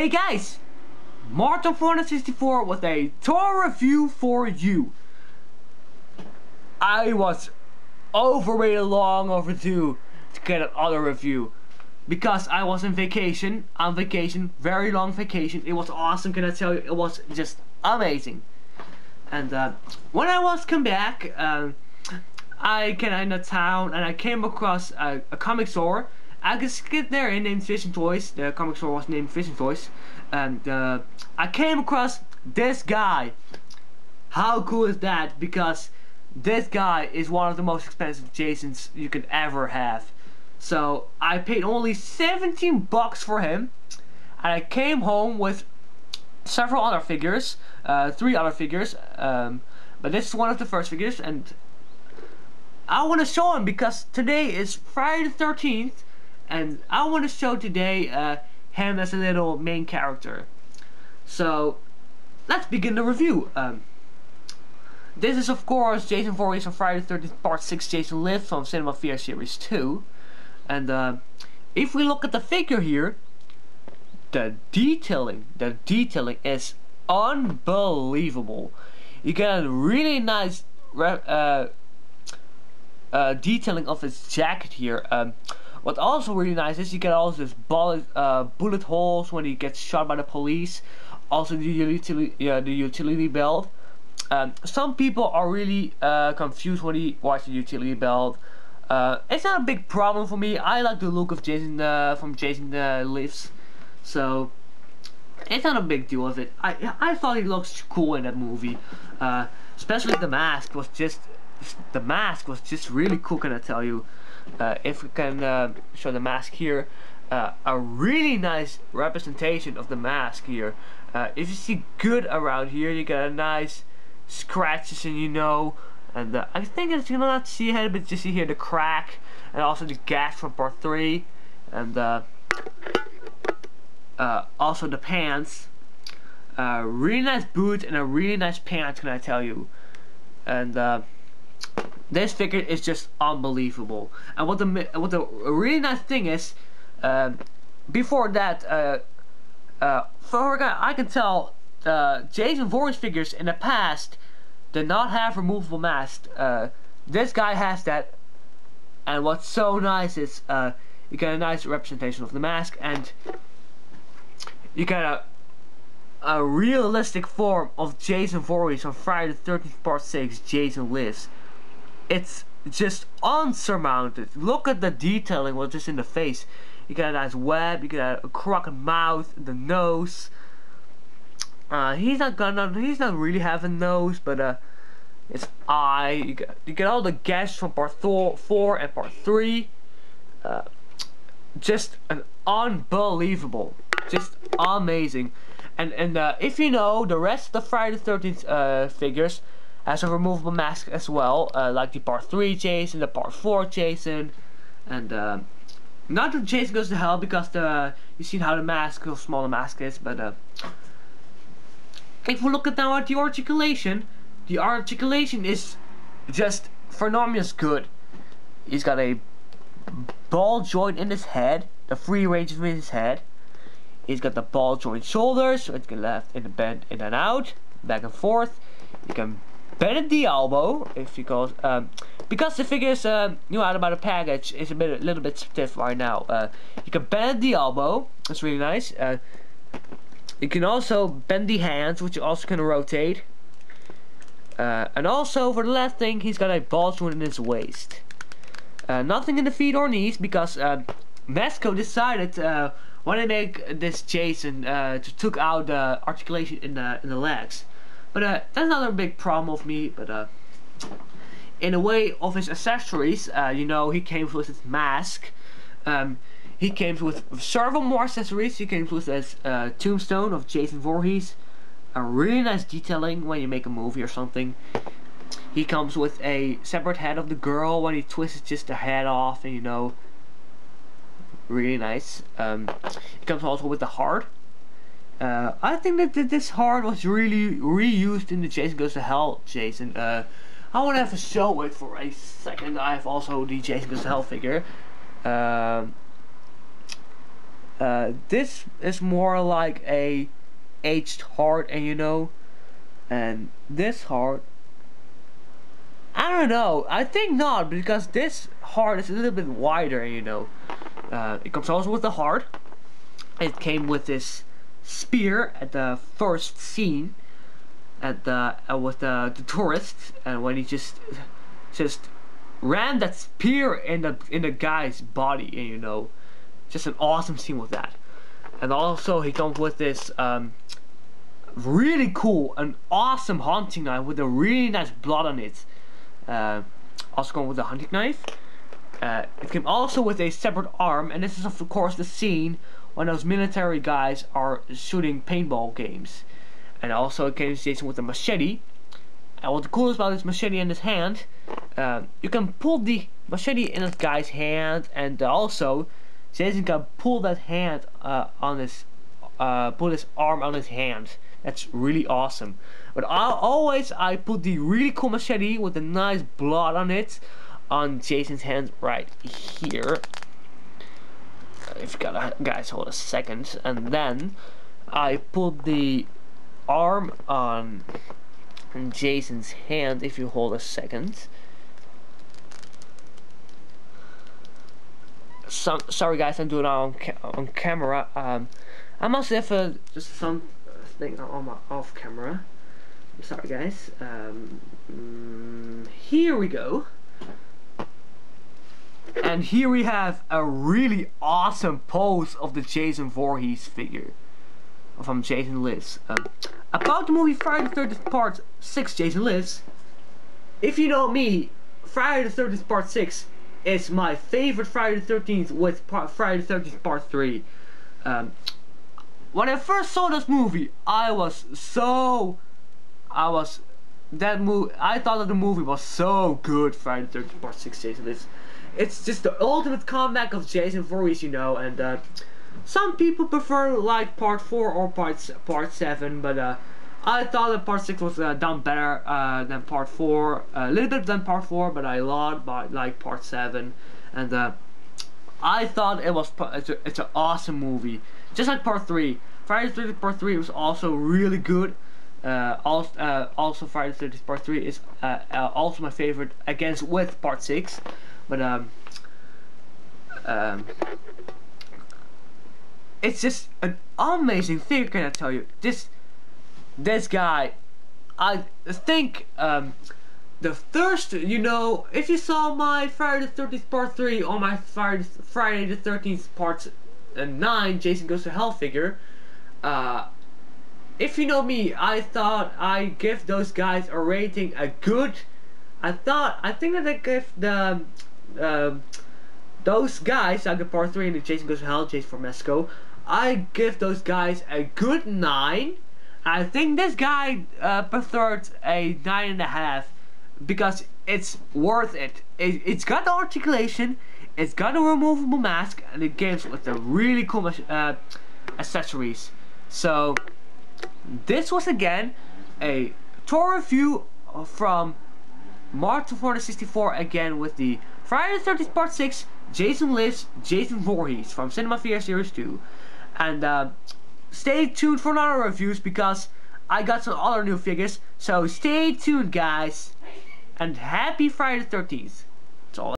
Hey guys, Martin464 with a tour review for you. I was long overdue to get another review because I was on vacation, very long vacation. It was awesome, can I tell you? It was just amazing. And when I was come back, I came in the town and I came across a comic store. I could skip there and named Fish and Toys. The comic store was named Fish and Toys. And I came across this guy. How cool is that? Because this guy is one of the most expensive Jasons you could ever have. So I paid only 17 bucks for him. And I came home with several other figures. 3 other figures. But this is one of the first figures. And I want to show him because today is Friday the 13th. And I want to show today him as a little main character. So let's begin the review. This is of course Jason Voorhees from Friday the 13th Part 6 Jason Lives from Cinema Fear Series 2. And if we look at the figure here, the detailing is unbelievable. You get a really nice detailing of his jacket here. What's also really nice is you get all this bullet holes when he gets shot by the police. Also the utility belt. Some people are really confused when they watch the utility belt. It's not a big problem for me. I like the look of Jason from Jason Lives, so it's not a big deal of it. I thought he looks cool in that movie. Especially the mask was just really cool, can I tell you. If we can show the mask here, a really nice representation of the mask here. If you see good around here, you get a nice scratches, and and I think it's you're not see ahead, but you see here the crack and also the gash from part 3, and also the pants. Really nice boot and a really nice pants, can I tell you? And this figure is just unbelievable. And what the really nice thing is, before that, I can tell Jason Voorhees figures in the past did not have removable masks. This guy has that, and what's so nice is you get a nice representation of the mask, and you get a realistic form of Jason Voorhees on Friday the 13th Part 6 Jason Lives. It's just unsurmounted. Look at the detailing, what's just in the face. You got a nice web, you got a crooked mouth, the nose. He's not really having a nose, but his eye. You get all the gash from Part 4 and Part 3. Just an unbelievable, just amazing. And if you know, the rest of the Friday the 13th figures has a removable mask as well, like the Part 3 Jason, the Part 4 Jason, and not the Jason Goes to Hell, because you've seen how small the mask is. But if we look at now at the articulation is just phenomenally good. He's got a ball joint in his head, the free range of his head. He's got the ball joint shoulders, so it can left in the bend in and out, back and forth. You can bend at the elbow if you go, because the figure is new out about the package, is a little bit stiff right now. You can bend at the elbow, that's really nice. You can also bend the hands, which you also can rotate. And also for the last thing, he's got a ball joint in his waist. Nothing in the feet or knees, because Mezco decided when they make this Jason to took out the articulation in the legs. But that's not a big problem of me. But in the way of his accessories, he came with his mask. He came with several more accessories. He came with this tombstone of Jason Voorhees. A really nice detailing when you make a movie or something. He comes with a separate head of the girl when he twists just the head off, and really nice. He comes also with the heart. I think that this heart was really reused in the Jason Goes to Hell Jason. I want to have to show it for a second. I have also the Jason Goes to Hell figure. This is more like a aged heart, and and this heart, I don't know. I think not, because this heart is a little bit wider, it comes also with the heart. It came with this spear at the first scene, at the with the tourists, and when he just ran that spear in the guy's body, and just an awesome scene with that. And also he comes with this really cool and awesome hunting knife with a really nice blood on it. Also going with the hunting knife. It came also with a separate arm, and this is of course the scene when those military guys are shooting paintball games. And also it came to Jason with a machete. And what the coolest about this machete in his hand, you can pull the machete in this guy's hand, and also Jason can pull that hand on his, pull his arm on his hand. That's really awesome. But I put the really cool machete with the nice blood on it on Jason's hand right here. If you gotta, guys, hold a second, and then I put the arm on Jason's hand. If you hold a second. Sorry guys, I'm doing it on camera. I must have just something on my off camera. I'm sorry guys. Here we go. And here we have a really awesome pose of the Jason Voorhees figure from Jason Lives. About the movie Friday the 13th Part 6, Jason Lives. If you know me, Friday the 13th Part 6 is my favorite Friday the 13th with Friday the 13th Part 3. When I first saw this movie, I thought that the movie was so good. Friday the 13th Part 6, Jason Lives. It's just the ultimate comeback of Jason Voorhees, and some people prefer like Part 4 or Part 7, but I thought that Part 6 was done better than Part 4, a little bit than Part 4, but I like Part 7, and I thought it's an awesome movie, just like Part 3. Friday the 13th Part 3 was also really good. Also Friday the 13th Part 3 is also my favorite, against with Part 6. But it's just an amazing figure, can I tell you? This guy, I think the first, if you saw my Friday the 13th Part 3 or my Friday the 13th Part 9 Jason Goes to Hell figure, if you know me, I thought I give those guys a rating a good. I think that I give those guys, like the Part 3 and the Jason Goes to Hell, Jason for Mezco, I give those guys a good 9. I think this guy preferred a 9.5 because it's worth it. It's got the articulation, it's got a removable mask, and it gives with the really cool accessories. So this was again a tour review from March 464, again with the Friday the 13th Part 6 Jason Lives, Jason Voorhees from Cinema Fear Series 2. And stay tuned for other reviews because I got some other new figures. So stay tuned, guys, and happy Friday the 13th.